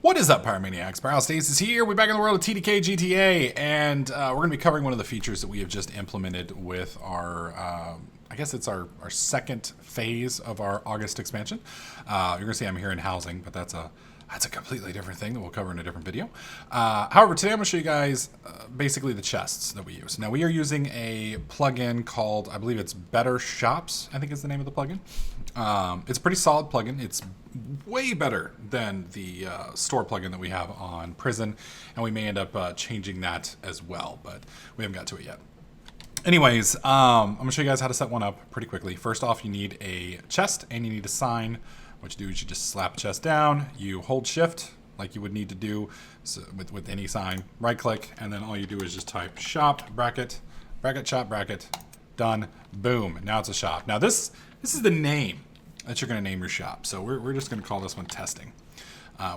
What is up, Pyromaniacs? Stasis here. We're back in the world of TDK GTA, and we're going to be covering one of the features that we have just implemented with our, I guess it's our second phase of our August expansion. You're going to see I'm here in housing, but that's a completely different thing that we'll cover in a different video. However, today I'm going to show you guys basically the chests that we use. Now, we are using a plugin called, I believe it's Better Shops, I think is the name of the plugin. It's a pretty solid plugin. It's way better than the store plugin that we have on Prison, and we may end up changing that as well, but we haven't got to it yet. Anyways, I'm going to show you guys how to set one up pretty quickly. First off, you need a chest and you need a sign. What you do is you just slap a chest down, you hold shift like you would need to do with any sign, right click, and then all you do is just type shop, bracket, shop, bracket, done, boom. Now it's a shop. Now this is the name that you're going to name your shop. So we're just going to call this one testing.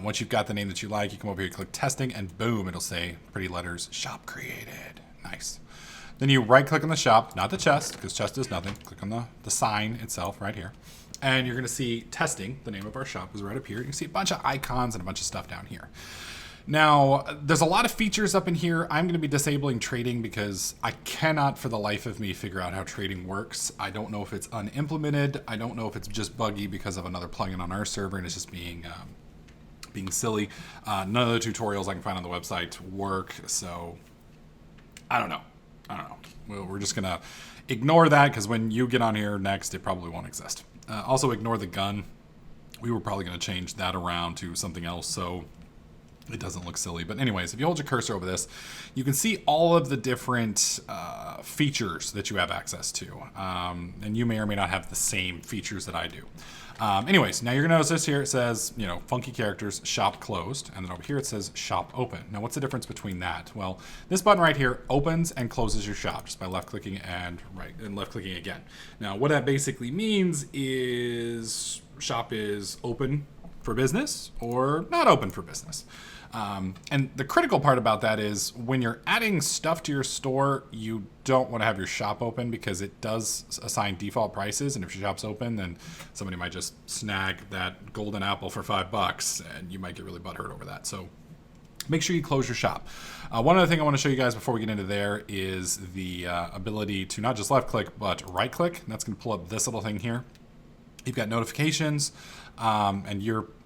Once you've got the name that you like, you come over here, click testing, and boom, it'll say pretty letters, shop created. Nice. Then you right click on the shop, not the chest, because chest is nothing. Click on the sign itself right here. And you're going to see testing, the name of our shop is right up here. You can see a bunch of icons and a bunch of stuff down here. Now, there's a lot of features up in here. I'm going to be disabling trading because I cannot for the life of me figure out how trading works. I don't know if it's unimplemented. I don't know if it's just buggy because of another plugin on our server and it's just being silly. None of the tutorials I can find on the website work, so I don't know. We're just going to ignore that because when you get on here next, it probably won't exist. Also, ignore the gun. We were probably going to change that around to something else, so it doesn't look silly. But anyways, if you hold your cursor over this, you can see all of the different features that you have access to. And you may or may not have the same features that I do. Anyways, now you're going to notice this here. It says, funky characters, shop closed. And then over here it says shop open. Now, what's the difference between that? Well, this button right here opens and closes your shop just by left clicking and left clicking again. Now, what that basically means is shop is open for business or not open for business. And the critical part about that is when you're adding stuff to your store, you don't want to have your shop open because it does assign default prices. And if your shop's open, then somebody might just snag that golden apple for $5 and you might get really butthurt over that. So make sure you close your shop. One other thing I want to show you guys before we get into there is the ability to not just left click, but right click. And that's going to pull up this little thing here. You've got notifications, and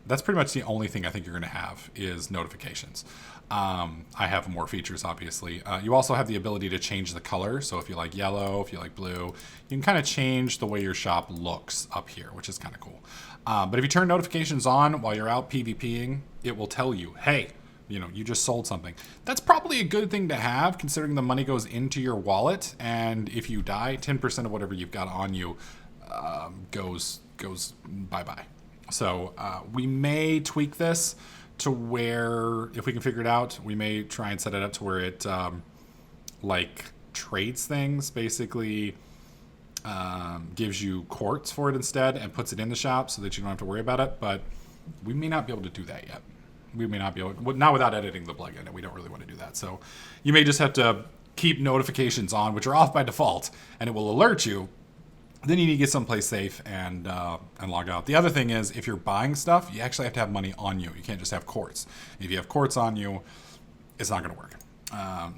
that's pretty much the only thing I think you're going to have is notifications. I have more features, obviously. You also have the ability to change the color. So if you like yellow, if you like blue, you can kind of change the way your shop looks up here, which is kind of cool. But if you turn notifications on while you're out PvPing, it will tell you, hey, you just sold something. That's probably a good thing to have considering the money goes into your wallet. And if you die, 10% of whatever you've got on you goes bye-bye. So we may tweak this to where, if we can figure it out, we may try and set it up to where it trades things, basically gives you quartz for it instead and puts it in the shop so that you don't have to worry about it. But we may not be able to do that yet. We may not be able to, not without editing the plugin, and we don't really want to do that. So you may just have to keep notifications on, which are off by default, and it will alert you. Then you need to get someplace safe and log out. The other thing is, if you're buying stuff, you actually have to have money on you. You can't just have quartz. If you have quartz on you, it's not going to work.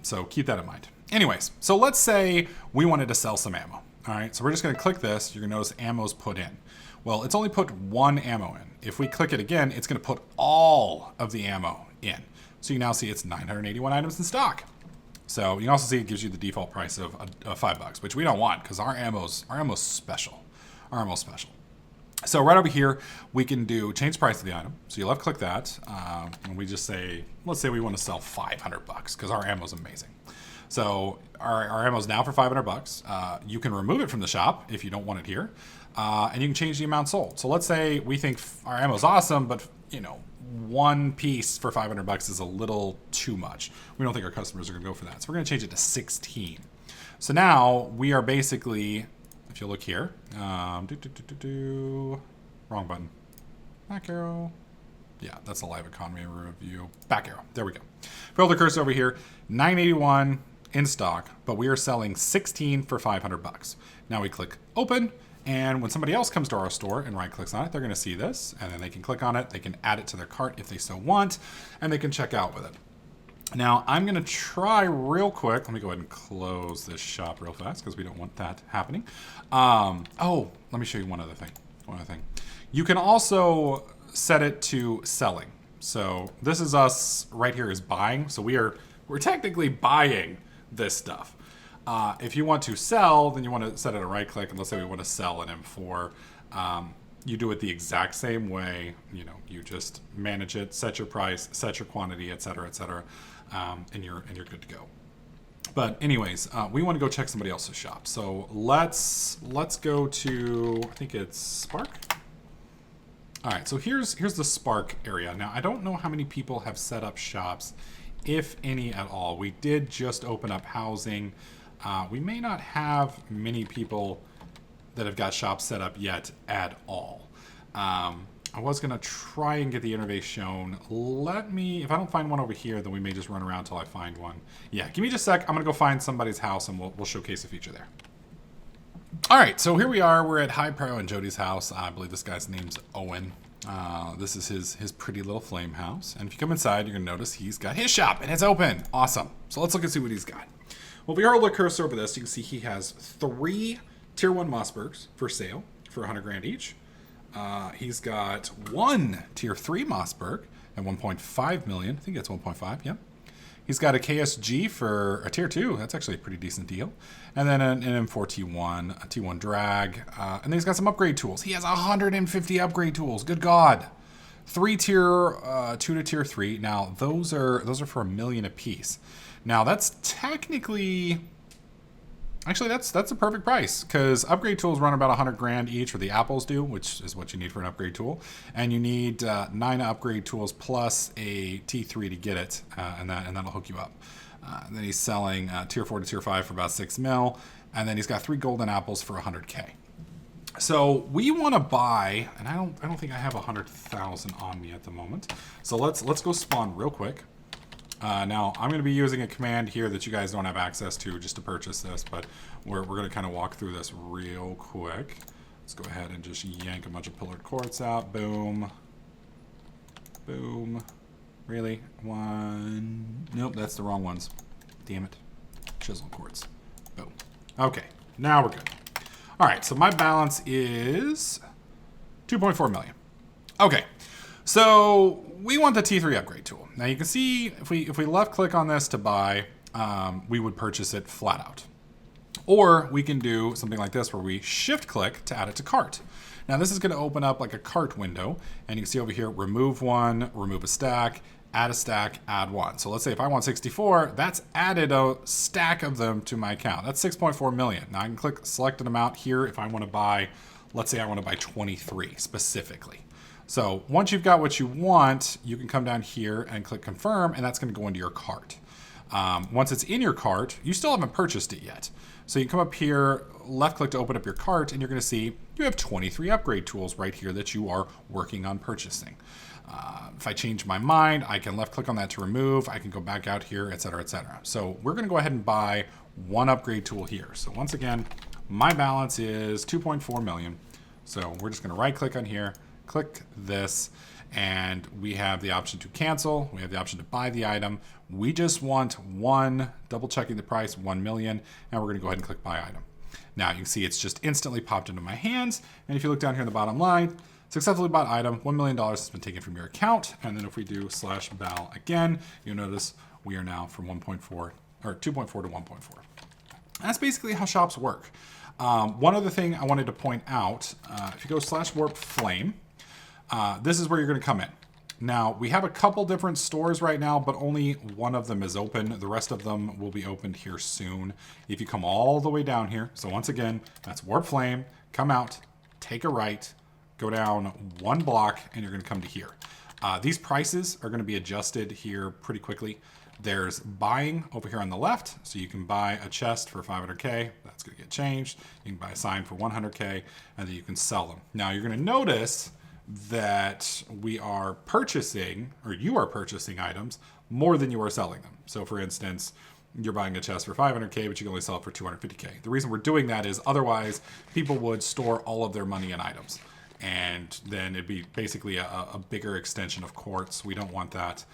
So keep that in mind. Anyways, so let's say we wanted to sell some ammo. All right, so we're just going to click this. You're going to notice ammo's put in. Well, it's only put one ammo in. If we click it again, it's going to put all of the ammo in. So you now see it's 981 items in stock. So you can also see it gives you the default price of $5, which we don't want because our ammo's special. Our ammo's special. So right over here, we can do change price of the item. So you left click that, and we just say, let's say we want to sell $500 because our ammo's amazing. So our ammo's now for $500. You can remove it from the shop if you don't want it here, and you can change the amount sold. So let's say we think our ammo's awesome, but one piece for $500 is a little too much. We don't think our customers are going to go for that. So we're going to change it to 16. So now we are basically, if you look here, wrong button, back arrow. Yeah, that's a live economy review. Back arrow. There we go. If we hold the cursor over here, 981 in stock, but we are selling 16 for $500. Now we click open, And when somebody else comes to our store and right clicks on it, they're going to see this, and then they can click on it. They can add it to their cart if they so want, and they can check out with it. Now, I'm going to try real quick. Let me go ahead and close this shop real fast because we don't want that happening. Oh, let me show you one other thing. You can also set it to selling. So this is us right here is buying. So we're technically buying this stuff. If you want to sell, then you want to set it a right click. And let's say we want to sell an M4. You do it the exact same way. You know, you just manage it, set your price, set your quantity, et cetera, and you're good to go. But anyways, we want to go check somebody else's shop. So let's go to, I think it's Spark. All right, so here's the Spark area. Now, I don't know how many people have set up shops, if any at all. We did just open up housing. We may not have many people that have got shops set up yet at all. I was going to try and get the interface shown. If I don't find one over here, then we may just run around until I find one. Yeah, give me just a sec. I'm going to go find somebody's house and we'll showcase a feature there. All right, so here we are. We're at High Pro and Jody's house. I believe this guy's name's Owen. This is his pretty little flame house. And if you come inside, you're going to notice he's got his shop and it's open. Awesome. So let's look and see what he's got. Well, if we hold the cursor over this, you can see he has 3 Tier 1 Mossbergs for sale for 100 grand each. He's got 1 Tier 3 Mossberg at 1.5 million. I think that's 1.5, yeah. He's got a KSG for a Tier 2. That's actually a pretty decent deal. And then an M4 T1, a T1 Drag. And then he's got some upgrade tools. He has 150 upgrade tools. Good God. 3 Tier 2 to Tier 3. Now, those are for $1 million a piece. Now, that's technically... Actually, that's a perfect price because upgrade tools run about 100 grand each, or the apples do, which is what you need for an upgrade tool. And you need 9 upgrade tools plus a T3 to get it, and that'll hook you up. And then he's selling Tier 4 to Tier 5 for about 6 mil, and then he's got 3 golden apples for 100K. So we want to buy, and I don't think I have 100,000 on me at the moment. So let's go spawn real quick. Now, I'm going to be using a command here that you guys don't have access to just to purchase this, but we're going to kind of walk through this real quick. Let's go ahead and just yank a bunch of pillared quartz out. Boom. Boom. Really? 1. Nope, that's the wrong ones. Damn it. Chisel quartz. Boom. Okay, now we're good. All right, so my balance is 2.4 million. Okay. So we want the T3 upgrade tool. Now you can see if we left click on this to buy, we would purchase it flat out. Or we can do something like this where we shift click to add it to cart. Now this is going to open up like a cart window, and you can see over here, remove one, remove a stack, add 1. So let's say if I want 64, that's added a stack of them to my account. That's 6.4 million. Now I can click select an amount here if I want to buy, let's say I want to buy 23 specifically. So once you've got what you want, you can come down here and click confirm, and that's going to go into your cart. Once it's in your cart, you still haven't purchased it yet. So you come up here, left click to open up your cart, and you're going to see you have 23 upgrade tools right here that you are working on purchasing. If I change my mind, I can left click on that to remove. I can go back out here, et cetera, et cetera. So we're going to go ahead and buy 1 upgrade tool here. So once again, my balance is 2.4 million. So we're just going to right click on here, click this, and we have the option to cancel. We have the option to buy the item. We just want 1, double checking the price, 1 million, and we're going to go ahead and click buy item. Now you can see it's just instantly popped into my hands. And if you look down here in the bottom line, successfully bought item, $1 million has been taken from your account. And then if we do /bal again, you'll notice we are now from 1.4 or 2.4 to 1.4. That's basically how shops work. One other thing I wanted to point out, if you go /warp flame, this is where you're going to come in. Now, we have a couple different stores right now, but only one of them is open. The rest of them will be opened here soon. If you come all the way down here, so once again, that's Warp Flame, come out, take a right, go down 1 block, and you're going to come to here. These prices are going to be adjusted here pretty quickly. There's buying over here on the left, so you can buy a chest for 500K. That's going to get changed. You can buy a sign for 100K, and then you can sell them. Now, you're going to notice that we are purchasing, or you are purchasing items more than you are selling them. So for instance, you're buying a chest for 500k, but you can only sell it for 250k. The reason we're doing that is otherwise people would store all of their money in items. And then it'd be basically a bigger extension of quartz. We don't want that.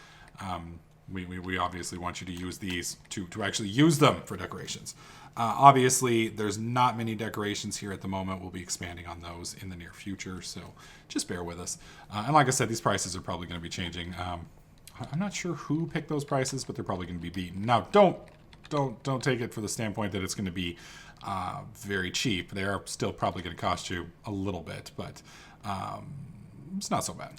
We obviously want you to use these to actually use them for decorations. Obviously, there's not many decorations here at the moment. We'll be expanding on those in the near future, so just bear with us. And like I said, these prices are probably going to be changing. I'm not sure who picked those prices, but they're probably going to be beaten. Now, don't take it for the standpoint that it's going to be very cheap. They are still probably going to cost you a little bit, but it's not so bad.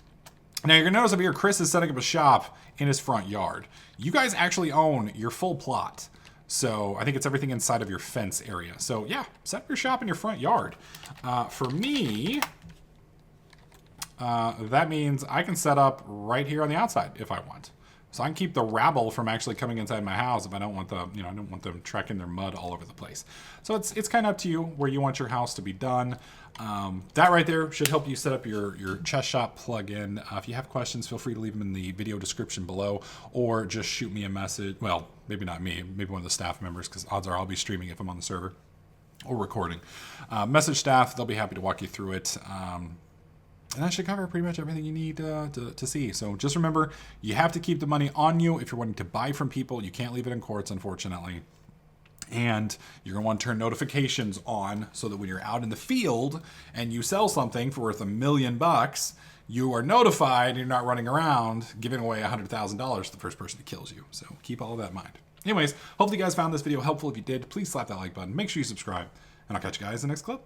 Now, you're going to notice over here, Chris is setting up a shop in his front yard. You guys actually own your full plot. So I think it's everything inside of your fence area. So yeah, set up your shop in your front yard. For me, that means I can set up right here on the outside if I want. So I can keep the rabble from actually coming inside my house if I don't want the, I don't want them tracking their mud all over the place. So it's kind of up to you where you want your house to be done. That right there should help you set up your chest shop plugin. If you have questions, feel free to leave them in the video description below, or just shoot me a message. Well, maybe not me, maybe one of the staff members, because odds are I'll be streaming if I'm on the server or recording. Message staff, they'll be happy to walk you through it. And that should cover pretty much everything you need to see. So just remember, you have to keep the money on you if you're wanting to buy from people. You can't leave it in quartz, unfortunately. And you're going to want to turn notifications on so that when you're out in the field and you sell something for worth $1 million, you are notified and you're not running around giving away $100,000 to the first person that kills you. So keep all of that in mind. Anyways, hopefully you guys found this video helpful. If you did, please slap that like button. Make sure you subscribe. And I'll catch you guys in the next clip.